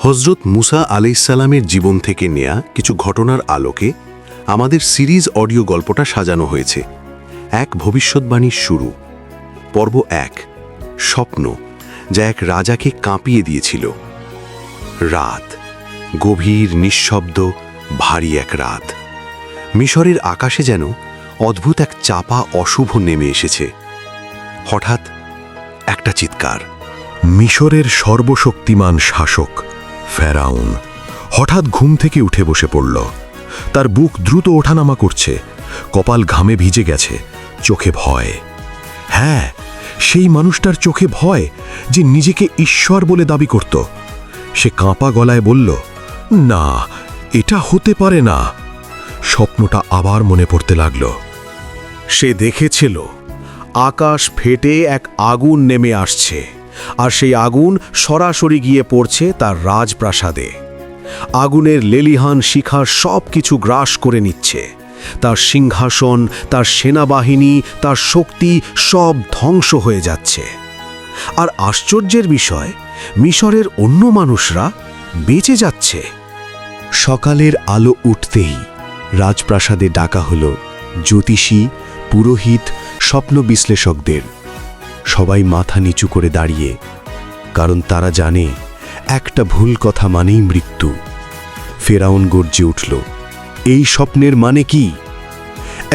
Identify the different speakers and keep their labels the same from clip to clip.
Speaker 1: হজরত মুসা আলাইহিসসালামের জীবন থেকে নেয়া কিছু ঘটনার আলোকে আমাদের সিরিজ অডিও গল্পটা সাজানো হয়েছে। এক ভবিষ্যৎবাণীর শুরু। পর্ব ১, স্বপ্ন যা এক রাজাকে কাঁপিয়ে দিয়েছিল। রাত, গভীর নিঃশব্দ ভারী এক রাত। মিশরের আকাশে যেন অদ্ভুত এক চাপা অশুভ নেমে এসেছে। হঠাৎ একটা চিৎকার।
Speaker 2: মিশরের সর্বশক্তিমান শাসক ফেরাউন হঠাৎ ঘুম থেকে উঠে বসে পড়ল। তার বুক দ্রুত ওঠানামা করছে, কপাল ঘামে ভিজে গেছে, চোখে ভয়। হ্যাঁ, সেই মানুষটার চোখে ভয় যে নিজেকে ঈশ্বর বলে দাবি করত। সে কাঁপা গলায় বলল, না, এটা হতে পারে না। স্বপ্নটা আবার মনে পড়তে লাগল।
Speaker 3: সে দেখেছিল আকাশ ফেটে এক আগুন নেমে আসছে, আর সেই আগুন সরাসরি গিয়ে পড়ছে তার রাজপ্রাসাদে। আগুনের লেলিহান শিখা সব কিছু গ্রাস করে নিচ্ছে। তার সিংহাসন, তার সেনাবাহিনী, তার শক্তি সব ধ্বংস হয়ে যাচ্ছে। আর আশ্চর্যের বিষয়, মিশরের অন্য মানুষরা বেঁচে যাচ্ছে।
Speaker 1: সকালের আলো উঠতেই রাজপ্রাসাদে ডাকা হলো জ্যোতিষী, পুরোহিত, স্বপ্ন বিশ্লেষকদের। সবাই মাথা নিচু করে দাঁড়িয়ে, কারণ তারা জানে একটা ভুল কথা মানেই মৃত্যু। ফেরাউন গর্জে উঠল, এই স্বপ্নের মানে কি?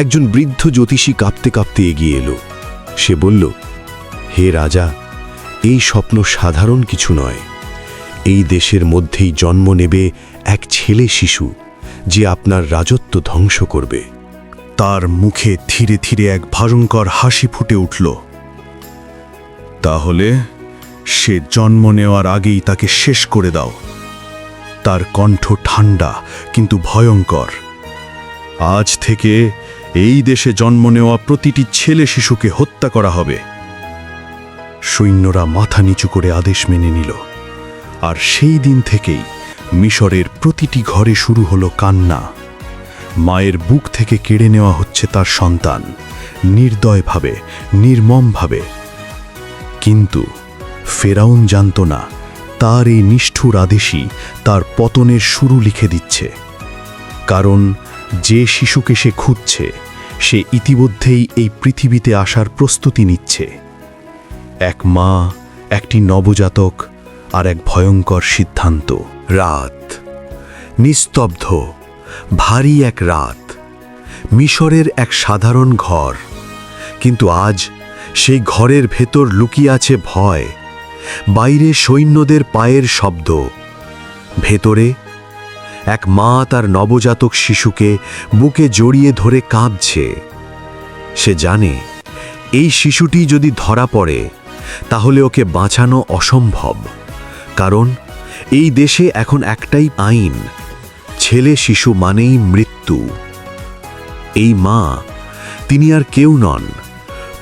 Speaker 1: একজন বৃদ্ধ জ্যোতিষী কাঁপতে কাঁপতে এগিয়ে এলো। সে বলল, হে রাজা, এই স্বপ্ন সাধারণ কিছু নয়। এই দেশের মধ্যেই জন্ম নেবে এক ছেলে শিশু, যে আপনার রাজত্ব ধ্বংস করবে।
Speaker 3: তার মুখে ধীরে ধীরে এক ভয়ঙ্কর হাসি ফুটে উঠল। তাহলে সে জন্ম নেওয়ার আগেই তাকে শেষ করে দাও। তার কণ্ঠ ঠান্ডা কিন্তু ভয়ঙ্কর। আজ থেকে এই দেশে জন্ম নেওয়া প্রতিটি ছেলে শিশুকে হত্যা করা হবে। সৈন্যরা মাথা নিচু করে আদেশ মেনে নিল। আর সেই দিন থেকেই মিশরের প্রতিটি ঘরে শুরু হলো কান্না। মায়ের বুক থেকে কেড়ে নেওয়া হচ্ছে তার সন্তান, নির্দয়ভাবে, নির্মমভাবে। কিন্তু ফেরাউন জানত না, তার এই নিষ্ঠুর আদেশই তার পতনের শুরু লিখে দিচ্ছে। কারণ যে শিশুকে সে খুঁজছে, সে ইতিমধ্যেই এই পৃথিবীতে আসার প্রস্তুতি নিচ্ছে। এক মা, একটি নবজাতক, আর এক ভয়ঙ্কর সিদ্ধান্ত।
Speaker 1: রাত, নিস্তব্ধ, ভারী এক রাত। মিশরের এক সাধারণ ঘর, কিন্তু আজ সেই ঘরের ভেতর লুকিয়ে আছে ভয়। বাইরে সৈন্যদের পায়ের শব্দ, ভেতরে এক মা তার নবজাতক শিশুকে বুকে জড়িয়ে ধরে কাঁদছে। সে জানে এই শিশুটি যদি ধরা পড়ে, তাহলে ওকে বাঁচানো অসম্ভব। কারণ এই দেশে এখন একটাই আইন, ছেলে শিশু মানেই মৃত্যু। এই মা, তিনি আর কেউ নন,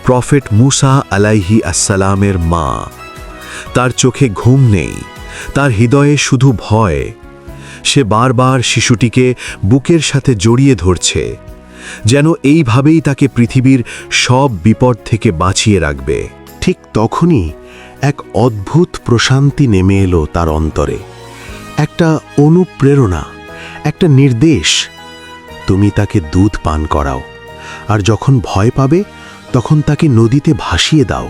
Speaker 1: প্রফেট মুসা আলাইহি আসসালামের মা। তার চোখে ঘুম নেই, তার হৃদয়ে শুধু ভয়। সে বারবার শিশুটিকে বুকের সাথে জড়িয়ে ধরছে, যেন এইভাবেই তাকে পৃথিবীর সব বিপদ থেকে বাঁচিয়ে রাখবে। ঠিক তখনই এক অদ্ভুত প্রশান্তি নেমে এলো তার অন্তরে। একটা অনুপ্রেরণা, একটা নির্দেশ। তুমি তাকে দুধ পান করাও, আর যখন ভয় পাবে তখন তাকে নদীতে ভাসিয়ে দাও।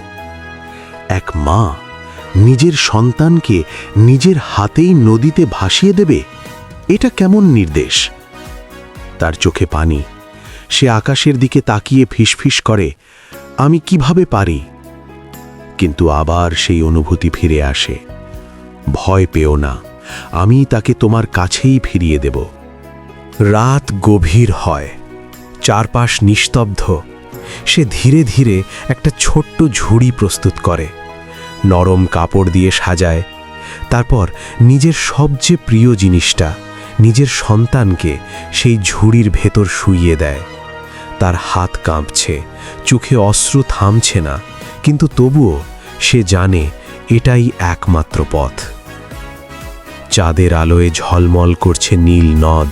Speaker 1: এক মা নিজের সন্তানকে নিজের হাতেই নদীতে ভাসিয়ে দেবে, এটা কেমন নির্দেশ? তার চোখে পানি। সে আকাশের দিকে তাকিয়ে ফিসফিস করে, আমি কিভাবে পারি? কিন্তু আবার সেই অনুভূতি ফিরে আসে, ভয় পেও না, আমি তাকে তোমার কাছেই ফিরিয়ে দেব। রাত গভীর হয়, চারপাশ নিস্তব্ধ। সে ধীরে ধীরে একটা ছোট্ট ঝুড়ি প্রস্তুত করে, নরম কাপড় দিয়ে সাজায়। তারপর নিজের সবচেয়ে প্রিয় জিনিসটা, নিজের সন্তানকে সেই ঝুড়ির ভেতর শুইয়ে দেয়। তার হাত কাঁপছে, চোখে অশ্রু থামছে না, কিন্তু তবুও সে জানে এটাই একমাত্র পথ। চাঁদের আলোয় ঝলমল করছে নীল নদ।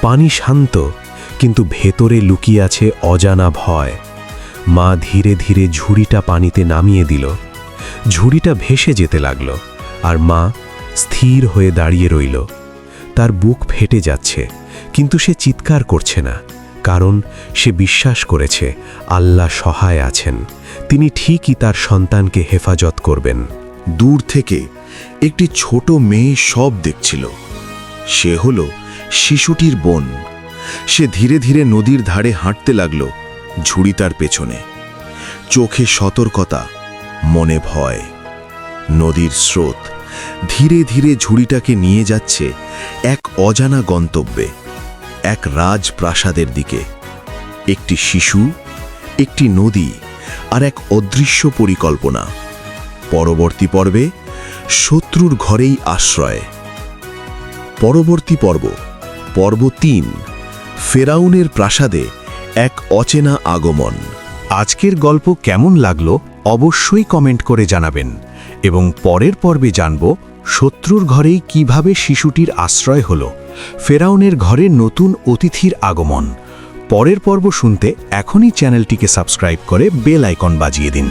Speaker 1: পানি শান্ত, কিন্তু ভেতরে লুকিয়ে আছে অজানা ভয়। মা ধীরে ধীরে ঝুড়িটা পানিতে নামিয়ে দিল। ঝুড়িটা ভেসে যেতে লাগল, আর মা স্থির হয়ে দাঁড়িয়ে রইল। তার বুক ফেটে যাচ্ছে, কিন্তু সে চিৎকার করছে না, কারণ সে বিশ্বাস করেছে আল্লাহ সহায় আছেন। তিনি ঠিকই তার সন্তানকে হেফাজত করবেন।
Speaker 2: দূর থেকে একটি ছোট মেয়ে সব দেখছিল। সে হলো শিশুটির বোন। সে ধীরে ধীরে নদীর ধারে হাঁটতে লাগল, ঝুড়ি তার পেছনে। চোখে সতর্কতা, মনে ভয়। নদীর স্রোত ধীরে ধীরে ঝুড়িটাকে নিয়ে যাচ্ছে এক অজানা গন্তব্যে, এক রাজপ্রাসাদের দিকে। একটি শিশু, একটি নদী, আর এক অদৃশ্য পরিকল্পনা। পরবর্তী পর্বে শত্রুর ঘরেই আশ্রয়। পরবর্তী পর্ব, পর্ব ৩, ফেরাউনের প্রাসাদে এক অচেনা আগমন।
Speaker 3: আজকের গল্প কেমন লাগলো অবশ্যই কমেন্ট করে জানাবেন, এবং পরের পর্বে জানব শত্রুর ঘরেই কিভাবে শিশুটির আশ্রয় হলো, ফেরাউনের ঘরে নতুন অতিথির আগমন। পরের পর্ব শুনতে এখনই চ্যানেলটিকে সাবস্ক্রাইব করে বেল আইকন বাজিয়ে দিন।